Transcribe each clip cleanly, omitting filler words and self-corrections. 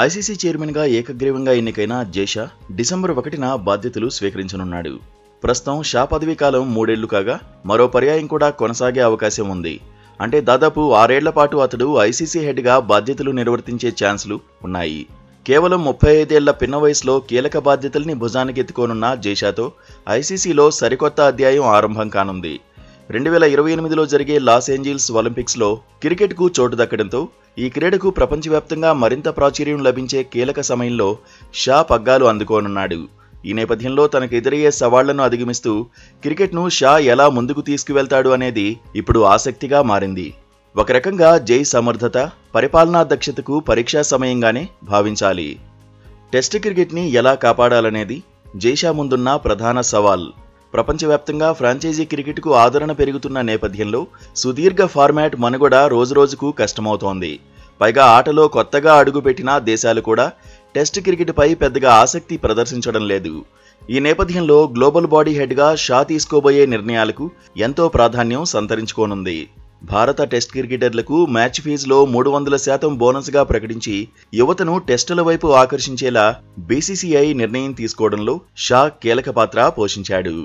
ICC చైర్మన్గా ఏకగ్రీవంగా ఎన్నికైన జైషా డిసెంబర్ 1న బాధ్యతలు స్వీకరించనున్నాడు. ప్రస్తుతం షా పదవీ కాలం 3 ఏళ్లు కాగా మరో పర్యాయం కూడా కొనసాగే అవకాశం ఉంది. అంటే దాదాపు 6 ఏళ్ల పాటు అతడు ఐసీసీ హెడ్గా బాధ్యతలు నిర్వర్తించే ఛాన్సులు ఉన్నాయి. కేవలం 35 ఏళ్ల పిన్న వయసులో కీలక బాధ్యతల్ని భుజానికెత్తుకోనున్న జైషాతో ఐసీసీలో సరికొత్త అధ్యాయం ఆరంభం కానుంది. 2028లో జరిగే లాస్ ఏంజిల్స్ ఒలింపిక్స్లో క్రికెట్కు చోటు దక్కడంతో ఈ క్రీడకు ప్రపంచవ్యాప్తంగా మరింత ప్రాచుర్యం లభించే కీలక సమయంలో షా పగ్గాలు అందుకోనున్నాడు. ఈ నేపథ్యంలో తనకు ఎదురయ్యే సవాళ్లను అధిగమిస్తూ క్రికెట్ను షా ఎలా ముందుకు తీసుకువెళ్తాడు అనేది ఇప్పుడు ఆసక్తిగా మారింది. ఒక రకంగా జై సమర్థత, పరిపాలనా దక్షతకు పరీక్షా సమయంగానే భావించాలి. టెస్ట్ క్రికెట్ని ఎలా కాపాడాలనేది జైషా ముందున్న ప్రధాన సవాల్. ప్రపంచవ్యాప్తంగా ఫ్రాంచైజీ క్రికెట్కు ఆదరణ పెరుగుతున్న నేపథ్యంలో సుదీర్ఘ ఫార్మాట్ మనుగడ రోజురోజుకు కష్టమవుతోంది. పైగా ఆటలో కొత్తగా అడుగుపెట్టిన దేశాలు కూడా టెస్ట్ క్రికెట్పై పెద్దగా ఆసక్తి ప్రదర్శించడం లేదు. ఈ నేపథ్యంలో గ్లోబల్ బాడీ హెడ్గా షా తీసుకోబోయే నిర్ణయాలకు ఎంతో ప్రాధాన్యం సంతరించుకోనుంది. భారత టెస్ట్ క్రికెటర్లకు మ్యాచ్ ఫీజులో 300% బోనస్గా ప్రకటించి యువతను టెస్టుల వైపు ఆకర్షించేలా బీసీసీఐ నిర్ణయం తీసుకోవడంలో షా కీలక పాత్ర పోషించాడు.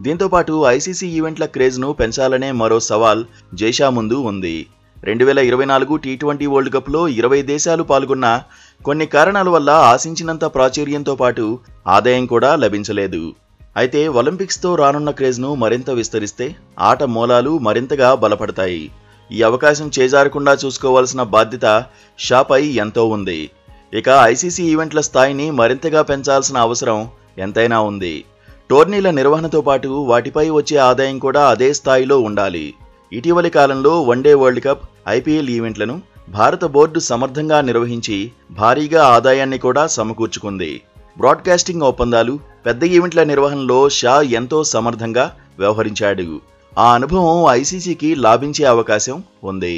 దీంతోపాటు ఐసీసీ ఈవెంట్ల క్రేజ్ను పెంచాలనే మరో సవాల్ జైషా ముందు ఉంది. 2024 టీ20 వరల్డ్ కప్లో 20 దేశాలు పాల్గొన్న కొన్ని కారణాల వల్ల ఆశించినంత ప్రాచుర్యంతో పాటు ఆదాయం కూడా లభించలేదు. అయితే ఒలింపిక్స్తో రానున్న క్రేజ్ను మరింత విస్తరిస్తే ఆట మూలాలు మరింతగా బలపడతాయి. ఈ అవకాశం చేజారకుండా చూసుకోవాల్సిన బాధ్యత షాపై ఎంతో ఉంది. ఇక ఐసీసీ ఈవెంట్ల స్థాయిని మరింతగా పెంచాల్సిన అవసరం ఎంతైనా ఉంది. టోర్నీల నిర్వహణతో పాటు వాటిపై వచ్చే ఆదాయం కూడా అదే స్థాయిలో ఉండాలి. ఇటీవలి కాలంలో వన్డే వరల్డ్ కప్, ఐపీఎల్ ఈవెంట్లను భారత బోర్డు సమర్థంగా నిర్వహించి భారీగా ఆదాయాన్ని కూడా సమకూర్చుకుంది. బ్రాడ్కాస్టింగ్ ఒప్పందాలు, పెద్ద ఈవెంట్ల నిర్వహణలో షా ఎంతో సమర్థంగా వ్యవహరించాడు. ఆ అనుభవం ఐసీసీకి లాభించే అవకాశం ఉంది.